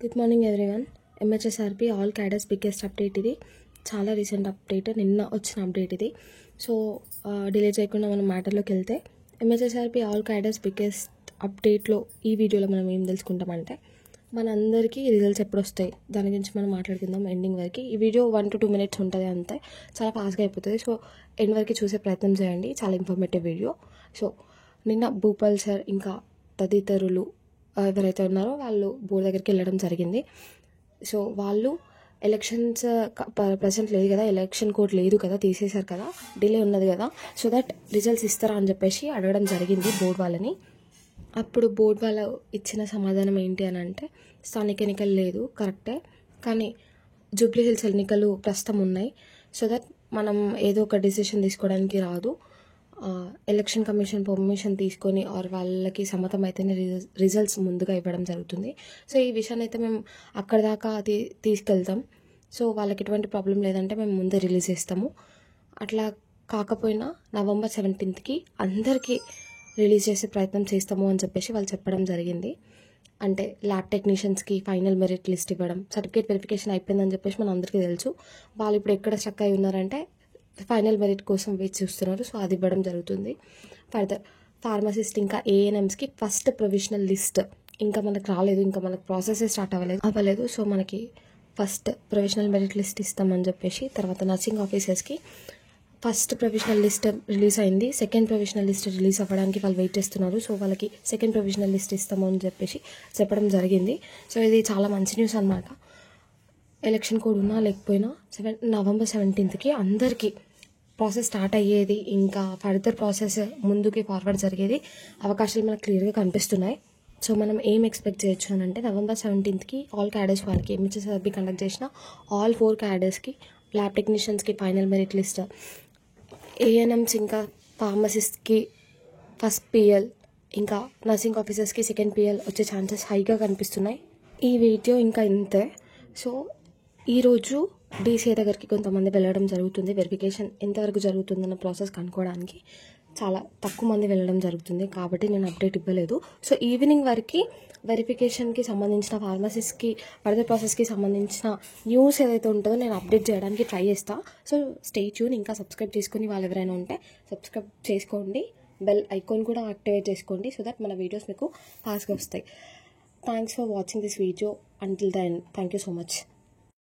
Good morning everyone. MHSRB all cadres biggest update ఇది. చాలా recent update, నిన్న వచ్చిన అప్డేట్ ఇది. సో డిలే చేయకుండా మనం మ్యాటర్లోకి వెళ్తే, ఎంహెచ్ఎస్ఆర్పి ఆల్ క్యాడర్స్ బిగ్గెస్ట్ అప్డేట్లో ఈ వీడియోలో మనం ఏం తెలుసుకుంటామంటే, మనందరికీ రిజల్ట్స్ ఎప్పుడు వస్తాయి దాని గురించి మనం మాట్లాడుకుందాం ఎండింగ్ వరకు. ఈ వీడియో 1 to 2 minutes ఉంటుంది, అంతే. చాలా ఫాస్ట్గా అయిపోతుంది. సో ఎండ్ వరకు చూసే ప్రయత్నం చేయండి, చాలా ఇన్ఫర్మేటివ్ వీడియో. సో నిన్న భూపాల్ సార్ ఇంకా తదితరులు ఎవరైతే ఉన్నారో వాళ్ళు బోర్డు దగ్గరికి వెళ్ళడం జరిగింది. సో వాళ్ళు ఎలక్షన్స్ ప్రజెంట్ లేదు కదా, ఎలక్షన్ కోడ్ లేదు కదా, తీసేశారు కదా, డిలే ఉన్నది కదా, సో దట్ రిజల్ట్స్ ఇస్తారా అని చెప్పేసి అడగడం జరిగింది బోర్డు వాళ్ళని. అప్పుడు బోర్డు వాళ్ళు ఇచ్చిన సమాధానం ఏంటి అని అంటే, స్థానిక ఎన్నికలు లేదు కరెక్టే, కానీ జూబ్లీ హిల్స్ ఎన్నికలు ప్రస్తుతం ఉన్నాయి. సో దట్ మనం ఏదో ఒక డెసిషన్ తీసుకోవడానికి రాదు, ఎలక్షన్ కమిషన్ పర్మిషన్ తీసుకొని ఆర్ వాళ్ళకి సమ్మతం అయితేనే రిజల్ట్స్ ముందుగా ఇవ్వడం జరుగుతుంది. సో ఈ విషయాన్ని అయితే మేము అక్కడ దాకా తీసుకెళ్తాం. సో వాళ్ళకి ఎటువంటి ప్రాబ్లం లేదంటే మేము ముందే రిలీజ్ చేస్తాము. అట్లా కాకపోయినా November 17th అందరికీ రిలీజ్ చేసే ప్రయత్నం చేస్తాము అని చెప్పేసి వాళ్ళు చెప్పడం జరిగింది. అంటే ల్యాబ్ టెక్నీషియన్స్కి ఫైనల్ మెరిట్ లిస్ట్ ఇవ్వడం, సర్టిఫికేట్ వెరిఫికేషన్ అయిపోయిందని చెప్పేసి మన అందరికీ తెలుసు. వాళ్ళు ఇప్పుడు ఎక్కడ స్టక్ అయి ఉన్నారంటే ఫైనల్ మెరిట్ కోసం వెయిట్ చూస్తున్నారు. సో అది ఇవ్వడం జరుగుతుంది. ఫర్దర్ ఫార్మసిస్ట్ ఇంకా ఏఎన్ఎంస్కి ఫస్ట్ ప్రొవిజనల్ లిస్ట్ ఇంకా మనకు రాలేదు, ఇంకా మనకు ప్రాసెసే స్టార్ట్ అవ్వలేదు. సో మనకి ఫస్ట్ ప్రొవిజనల్ మెరిట్ లిస్ట్ ఇస్తామని చెప్పేసి, తర్వాత నర్సింగ్ ఆఫీసర్స్కి ఫస్ట్ ప్రొవిజనల్ లిస్ట్ రిలీజ్ అయింది, సెకండ్ ప్రొవిజనల్ లిస్ట్ రిలీజ్ అవ్వడానికి వాళ్ళు వెయిట్ చేస్తున్నారు. సో వాళ్ళకి సెకండ్ ప్రొవిజనల్ లిస్ట్ ఇస్తాము అని చెప్పేసి చెప్పడం జరిగింది. సో ఇది చాలా మంచి న్యూస్ అన్నమాట. ఎలక్షన్ కోడ్ ఉన్నా లేకపోయినా November 17th అందరికీ ప్రాసెస్ స్టార్ట్ అయ్యేది, ఇంకా ఫర్దర్ ప్రాసెస్ ముందుకి ఫార్వర్డ్ జరిగేది అవకాశాలు మనకు క్లియర్గా కనిపిస్తున్నాయి. సో మనం ఏం ఎక్స్పెక్ట్ చేయొచ్చు అని అంటే, November 17th ఆల్ క్యాడర్స్ వాళ్ళకి ఎంహెచ్ఎస్ఆర్బి కండక్ట్ చేసిన ఆల్ 4 క్యాడర్స్కి, ల్యాబ్ టెక్నీషియన్స్కి ఫైనల్ మెరిట్ లిస్ట్, ఏఎన్ఎంస్ ఇంకా ఫార్మసిస్ట్కి ఫస్ట్ పిఎల్, ఇంకా నర్సింగ్ ఆఫీసర్స్కి సెకండ్ పిఎల్ వచ్చే ఛాన్సెస్ హైగా కనిపిస్తున్నాయి. ఈ వీడియో ఇంకా ఇంతే. సో ఈరోజు డీసీఏ దగ్గరికి కొంతమంది వెళ్ళడం జరుగుతుంది, వెరిఫికేషన్ ఎంతవరకు జరుగుతుందన్న ప్రాసెస్ కనుక్కోవడానికి. చాలా తక్కువ మంది వెళ్ళడం జరుగుతుంది కాబట్టి నేను అప్డేట్ ఇవ్వలేదు. సో ఈవినింగ్ వరకు వెరిఫికేషన్కి సంబంధించిన, ఫార్మసిస్ట్కి ఫర్దర్ ప్రాసెస్కి సంబంధించిన న్యూస్ ఏదైతే ఉంటుందో నేను అప్డేట్ చేయడానికి ట్రై చేస్తాను. So stay tune. ఇంకా సబ్స్క్రైబ్ చేసుకుని వాళ్ళు ఎవరైనా ఉంటే సబ్స్క్రైబ్ చేసుకోండి, బెల్ ఐకాన్ కూడా యాక్టివేట్ చేసుకోండి, సో దట్ మన వీడియోస్ మీకు ఫాస్ట్గా వస్తాయి. Thanks for watching this video until then. Thank you so much.